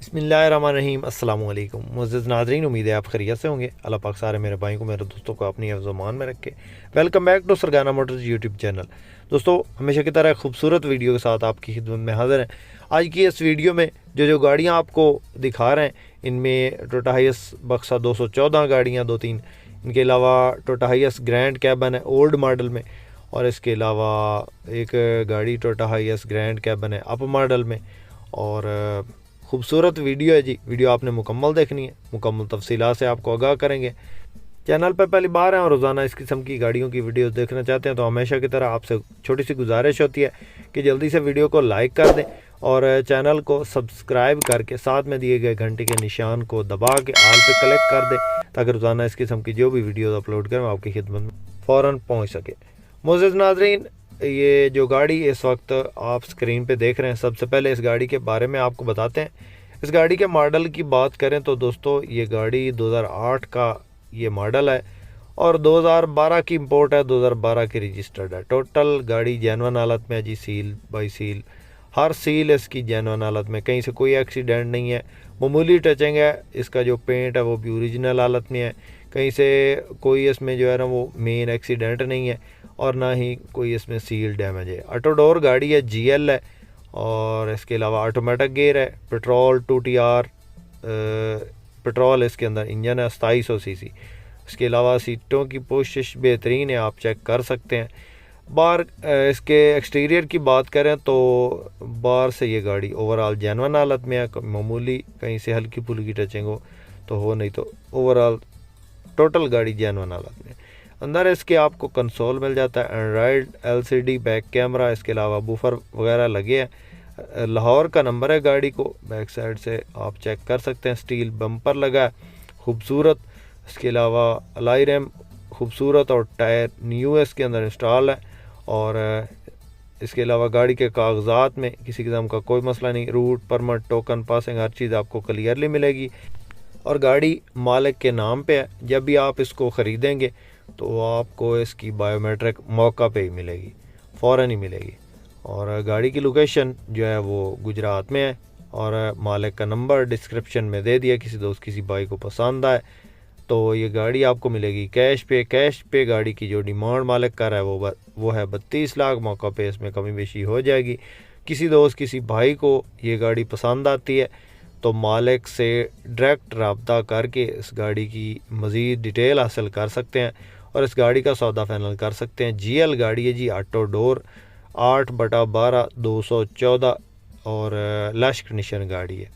बिस्मिल्लाहिर्रहमानिर्रहीम अस्सलाम वालेकुम मुअज़्ज़िज़ नाज़रीन, उम्मीद है आप खैरियत से होंगे। अल्लाह पाक सारे मेरे भाई को, मेरे दोस्तों को अपनी हिफ़्ज़-ओ-मान में रखे। Welcome back to Sargana motors YouTube channel. दोस्तों, हमेशा की तरह खूबसूरत वीडियो के साथ आपकी खिदमत में हाज़िर हैं। आज की इस वीडियो में जो गाड़ियाँ आपको दिखा रहे हैं, इनमें टोयोटा हाइएस बक्सा 214 गाड़ियाँ 2-3, इनके अलावा टोयोटा हाइएस ग्रैंड कैबन है ओल्ड मॉडल में, और इसके अलावा एक गाड़ी टोयोटा हाइएस ग्रैंड कैबन है अप मॉडल में। और खूबसूरत वीडियो है जी, वीडियो आपने मुकम्मल देखनी है, मुकम्मल तफसीलात से आपको आगाह करेंगे। चैनल पर पहली बार हैं और रोज़ाना इस किस्म की गाड़ियों की वीडियोस देखना चाहते हैं तो हमेशा की तरह आपसे छोटी सी गुजारिश होती है कि जल्दी से वीडियो को लाइक कर दें और चैनल को सब्सक्राइब करके साथ में दिए गए घंटे के निशान को दबा के आल पे क्लिक कर दें, ताकि रोज़ाना इस किस्म की जो भी वीडियोस अपलोड करें आपकी खिदमत में फ़ौरन पहुँच सके। मुअज़्ज़िज़ नाज़रीन, ये जो गाड़ी इस वक्त आप स्क्रीन पे देख रहे हैं, सबसे पहले इस गाड़ी के बारे में आपको बताते हैं। इस गाड़ी के मॉडल की बात करें तो दोस्तों, ये गाड़ी 2008 का ये मॉडल है और 2012 की इंपोर्ट है, 2012 की रजिस्टर्ड है। टोटल गाड़ी जेन्युइन हालत में है जी, सील बाई सील, हर सील इसकी जेन्युइन हालत में, कहीं से कोई एक्सीडेंट नहीं है। मामूली टचिंग है, इसका जो पेंट है वो भी ओरिजिनल हालत में है, कहीं से कोई इसमें जो है ना वो मेन एक्सीडेंट नहीं है और ना ही कोई इसमें सील डैमेज है। ऑटो डोर गाड़ी है, GL है, और इसके अलावा ऑटोमेटिक गियर है, पेट्रोल 2TR पेट्रोल इसके अंदर इंजन है, 2700 सीसी। इसके अलावा सीटों की पोशिश बेहतरीन है, आप चेक कर सकते हैं। बाहर इसके एक्सटीरियर की बात करें तो बाहर से ये गाड़ी ओवरऑल जेन्युइन हालत में है, मामूली कहीं से हल्की फुल्की टचिंग हो नहीं तो ओवरऑल टोटल गाड़ी जेन्युइन हालत में। अंदर इसके आपको कंसोल मिल जाता है, एंड्रॉयड LCD बैक कैमरा, इसके अलावा बूफर वगैरह लगे हैं। लाहौर का नंबर है गाड़ी को, बैक साइड से आप चेक कर सकते हैं। स्टील बम्पर लगा है खूबसूरत, इसके अलावा अलाई रैम खूबसूरत और टायर न्यू इसके अंदर इंस्टॉल है। और इसके अलावा गाड़ी के कागजात में किसी किस्म का कोई मसला नहीं, रूट परमिट टोकन पासिंग हर चीज़ आपको क्लियरली मिलेगी और गाड़ी मालिक के नाम पे है। जब भी आप इसको ख़रीदेंगे तो आपको इसकी बायोमेट्रिक मौका पे ही मिलेगी, फ़ौरन ही मिलेगी। और गाड़ी की लोकेशन जो है वो गुजरात में है और मालिक का नंबर डिस्क्रिप्शन में दे दिया, किसी दोस्त किसी भाई को पसंद आए तो ये गाड़ी आपको मिलेगी कैश पे। गाड़ी की जो डिमांड मालिक कर रहा है वो है 32 लाख, मौका पे इसमें कमी बेशी हो जाएगी। किसी दोस्त किसी भाई को ये गाड़ी पसंद आती है तो मालिक से डायरेक्ट रब्ता करके इस गाड़ी की मज़ीद डिटेल हासिल कर सकते हैं और इस गाड़ी का सौदा फाइनल कर सकते हैं। GL गाड़ी है जी, ऑटो डोर 8/12 214 और लश कंडीशन गाड़ी है।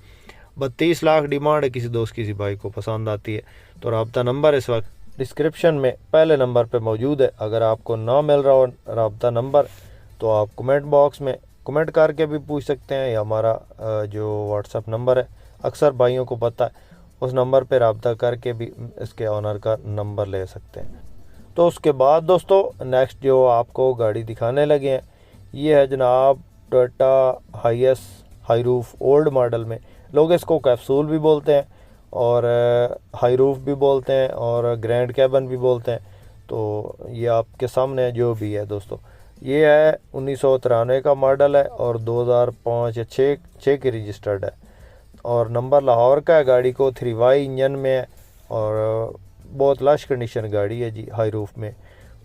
32 लाख डिमांड है, किसी दोस्त किसी भाई को पसंद आती है तो रब्ता नंबर इस वक्त डिस्क्रिप्शन में पहले नंबर पे मौजूद है। अगर आपको ना मिल रहा हो रब्ता नंबर तो आप कमेंट बॉक्स में कमेंट करके भी पूछ सकते हैं, या हमारा जो व्हाट्सअप नंबर है अक्सर भाइयों को पता है, उस नंबर पे रब्ता करके भी इसके ऑनर का नंबर ले सकते हैं। तो उसके बाद दोस्तों, नेक्स्ट जो आपको गाड़ी दिखाने लगे हैं ये है जनाब Toyota HiAce high roof old model में। लोग इसको कैप्सूल भी बोलते हैं और हाई रूफ भी बोलते हैं और ग्रैंड कैबन भी बोलते हैं। तो ये आपके सामने जो भी है दोस्तों, ये है 1993 का मॉडल है और 2005 या 6 की रजिस्टर्ड है और नंबर लाहौर का है। गाड़ी को 3Y इंजन में है और बहुत लश कंडीशन गाड़ी है जी, हाई रूफ में।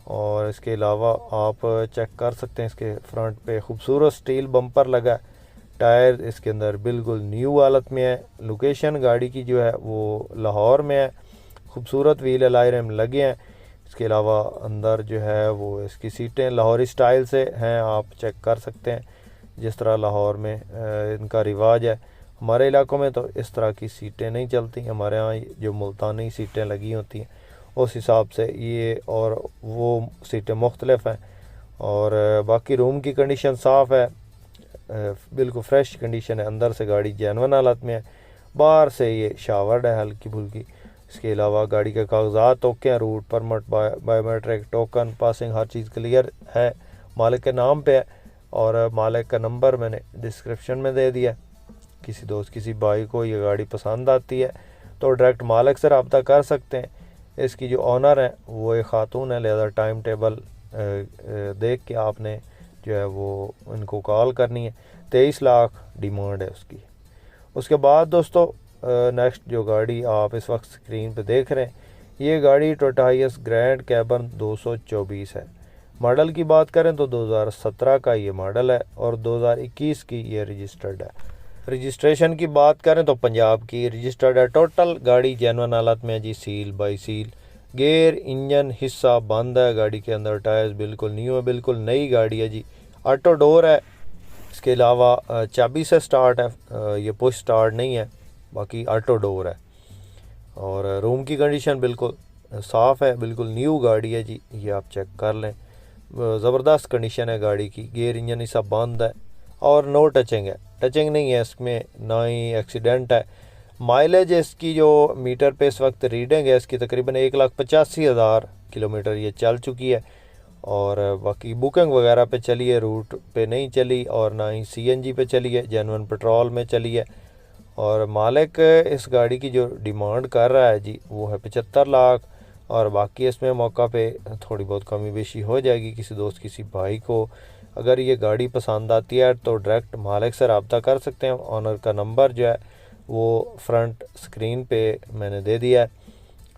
और इसके अलावा आप चेक कर सकते हैं, इसके फ्रंट पे खूबसूरत स्टील बम्पर लगा है, टायर इसके अंदर बिल्कुल न्यू हालत में है। लोकेशन गाड़ी की जो है वो लाहौर में है। खूबसूरत व्हील अलाई रैम लगे हैं। इसके अलावा अंदर जो है वो इसकी सीटें लाहौरी स्टाइल से हैं, आप चेक कर सकते हैं जिस तरह लाहौर में इनका रिवाज है। हमारे इलाकों में तो इस तरह की सीटें नहीं चलती, हमारे यहाँ जो मुल्तानी सीटें लगी होती हैं उस हिसाब से ये और वो सीटें मुख्तलिफ हैं। और बाकी रूम की कंडीशन साफ़ है, बिल्कुल फ्रेश कंडीशन है। अंदर से गाड़ी जेन्युइन हालत में है, बाहर से ये शावर्ड है हल्की फुल्की। इसके अलावा गाड़ी के कागजात ओके हैं, route permit biometric token passing हर चीज़ क्लियर है, मालिक के नाम पे है। और मालिक का नंबर मैंने डिस्क्रिप्शन में दे दिया। किसी दोस्त किसी भाई को ये गाड़ी पसंद आती है तो डायरेक्ट मालिक से रब्ता कर सकते हैं। इसकी जो ऑनर है वो एक ख़ातून है, लिहाजा टाइम टेबल देख के आपने जो है वो इनको कॉल करनी है। 23 लाख डिमांड है उसकी। उसके बाद दोस्तों नेक्स्ट जो गाड़ी आप इस वक्त स्क्रीन पे देख रहे हैं, ये गाड़ी टोयोटा हाइएस ग्रैंड कैबन 224 है। मॉडल की बात करें तो 2017 का ये मॉडल है और 2021 की ये रजिस्टर्ड है। रजिस्ट्रेशन की बात करें तो पंजाब की रजिस्टर्ड है। टोटल गाड़ी जेन्युइन हालत में है जी, seal by seal. Gear engine हिस्सा बंद है गाड़ी के अंदर। टायर्स बिल्कुल न्यू है, बिल्कुल नई गाड़ी है जी। ऑटो डोर है, इसके अलावा चाबी से स्टार्ट है, ये पुश स्टार्ट नहीं है, बाकी ऑटो डोर है। और रूम की कंडीशन बिल्कुल साफ़ है, बिल्कुल न्यू गाड़ी है जी, ये आप चेक कर लें। ज़बरदस्त कंडीशन है गाड़ी की। गेयर इंजन हिस्सा बंद है और नो टचिंग है, टचिंग नहीं है इसमें, ना ही एक्सीडेंट है। माइलेज इसकी जो मीटर पे इस वक्त रीडिंग है इसकी तकरीबन 1,85,000 किलोमीटर ये चल चुकी है। और बाकी बुकिंग वगैरह पे चली है, रूट पे नहीं चली, और ना ही CNG पे चली है, जेन्युइन पेट्रोल में चली है। और मालिक इस गाड़ी की जो डिमांड कर रहा है जी वो है 75 लाख। और बाकी इसमें मौका पे थोड़ी बहुत कमी बेशी हो जाएगी। किसी दोस्त किसी भाई को अगर ये गाड़ी पसंद आती है तो डायरेक्ट मालिक से रब्ता कर सकते हैं। ऑनर का नंबर जो है वो फ्रंट स्क्रीन पे मैंने दे दिया है।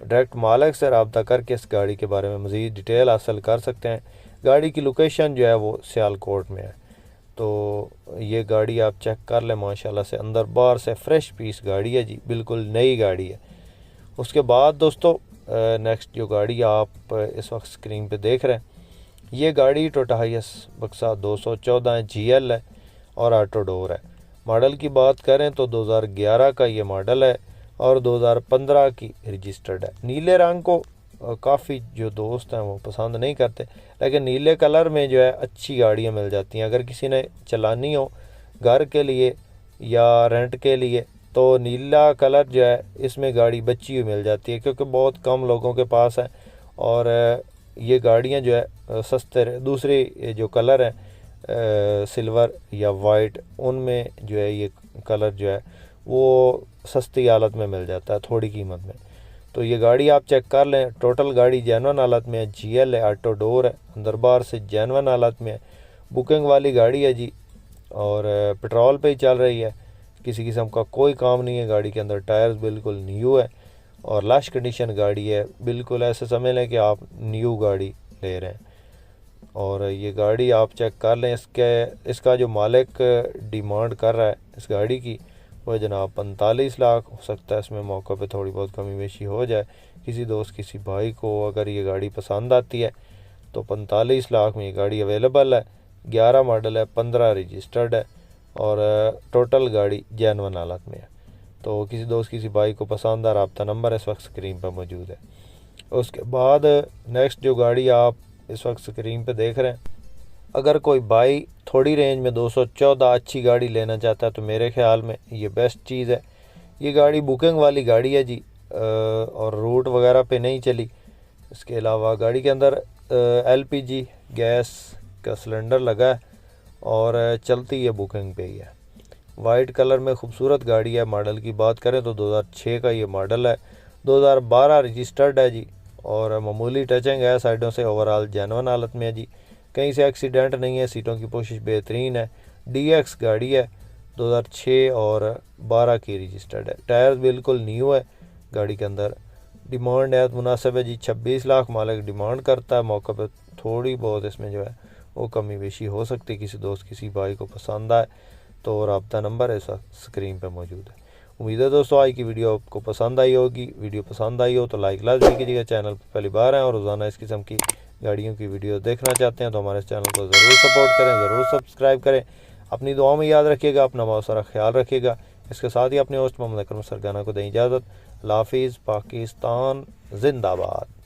डायरेक्ट मालिक से रब्ता करके इस गाड़ी के बारे में मज़ीद डिटेल हासिल कर सकते हैं। गाड़ी की लोकेशन जो है वो सियालकोट में है। तो ये गाड़ी आप चेक कर लें, माशाल्लाह से अंदर बाहर से फ्रेश पीस गाड़ी है जी, बिल्कुल नई गाड़ी है। उसके बाद दोस्तों नेक्स्ट जो गाड़ी आप इस वक्त स्क्रीन पे देख रहे हैं, ये गाड़ी टोयोटा हाइएस बक्सा 214 GL है और ऑटो डोर है। मॉडल की बात करें तो 2011 का ये मॉडल है और 2015 की रजिस्टर्ड है। नीले रंग को काफ़ी जो दोस्त हैं वो पसंद नहीं करते, लेकिन नीले कलर में जो है अच्छी गाड़ियाँ मिल जाती हैं। अगर किसी ने चलानी हो घर के लिए या रेंट के लिए तो नीला कलर जो है इसमें गाड़ी बची हुई मिल जाती है, क्योंकि बहुत कम लोगों के पास है। और ये गाड़ियाँ जो है सस्ते, दूसरे जो कलर हैं सिल्वर या वाइट, उनमें जो है ये कलर जो है वो सस्ती हालत में मिल जाता है, थोड़ी कीमत में। तो ये गाड़ी आप चेक कर लें। टोटल गाड़ी जेन्युइन हालत में है, GL है, ऑटो डोर है, अंदर बाहर से जेन्युइन हालत में है। बुकिंग वाली गाड़ी है जी और पेट्रोल पे ही चल रही है, किसी किस्म का कोई काम नहीं है गाड़ी के अंदर। टायर्स बिल्कुल न्यू है और लश कंडीशन गाड़ी है, बिल्कुल ऐसे समझ लें कि आप न्यू गाड़ी ले रहे हैं। और ये गाड़ी आप चेक कर लें। इसका जो मालिक डिमांड कर रहा है इस गाड़ी की वो जनाब 45 लाख। हो सकता है इसमें मौका पे थोड़ी बहुत कमी बेशी हो जाए। किसी दोस्त किसी भाई को अगर ये गाड़ी पसंद आती है तो 45 लाख में ये गाड़ी अवेलेबल है। 11 मॉडल है, 15 रजिस्टर्ड है और टोटल गाड़ी जेन्युइन हालत में है। तो किसी दोस्त किसी भाई को पसंद आ, रब्ता नंबर इस वक्त स्क्रीन पर मौजूद है। उसके बाद नेक्स्ट जो गाड़ी आप इस वक्त स्क्रीन पे देख रहे हैं, अगर कोई भाई थोड़ी रेंज में 214 अच्छी गाड़ी लेना चाहता है तो मेरे ख्याल में ये बेस्ट चीज़ है। ये गाड़ी बुकिंग वाली गाड़ी है जी और रूट वगैरह पे नहीं चली। इसके अलावा गाड़ी के अंदर LPG गैस का सिलेंडर लगा है और चलती है बुकिंग पे ही है। वाइट कलर में खूबसूरत गाड़ी है। मॉडल की बात करें तो 2006 का ये मॉडल है, 2012 रजिस्टर्ड है जी और मामूली टचिंग है साइडों से। ओवरऑल जेन्युइन हालत में है जी, कहीं से एक्सीडेंट नहीं है, सीटों की पोशिश बेहतरीन है। DX गाड़ी है, 2006 और 12 की रजिस्टर्ड है। टायर बिल्कुल न्यू है गाड़ी के अंदर। डिमांड है मुनासिब है जी, 26 लाख मालिक डिमांड करता है। मौका पर थोड़ी बहुत इसमें जो है वो कमी बेशी हो सकती है। किसी दोस्त किसी भाई को पसंद आए तो रब्ता नंबर इस स्क्रीन पर मौजूद है। उम्मीद है दोस्तों आज की वीडियो आपको पसंद आई होगी। वीडियो पसंद आई हो तो लाइक लाजमी कीजिएगा। चैनल पर पहली बार हैं और रोज़ाना इस किस्म की गाड़ियों की वीडियो देखना चाहते हैं तो हमारे चैनल को ज़रूर सपोर्ट करें, ज़रूर सब्सक्राइब करें। अपनी दुआओं में याद रखिएगा, अपना बहुत सारा ख्याल रखिएगा। इसके साथ ही अपने होस्ट मोहम्मद अकरम सरगाना को दें इजाज़त। अल्लाह हाफिज़। पाकिस्तान जिंदाबाद।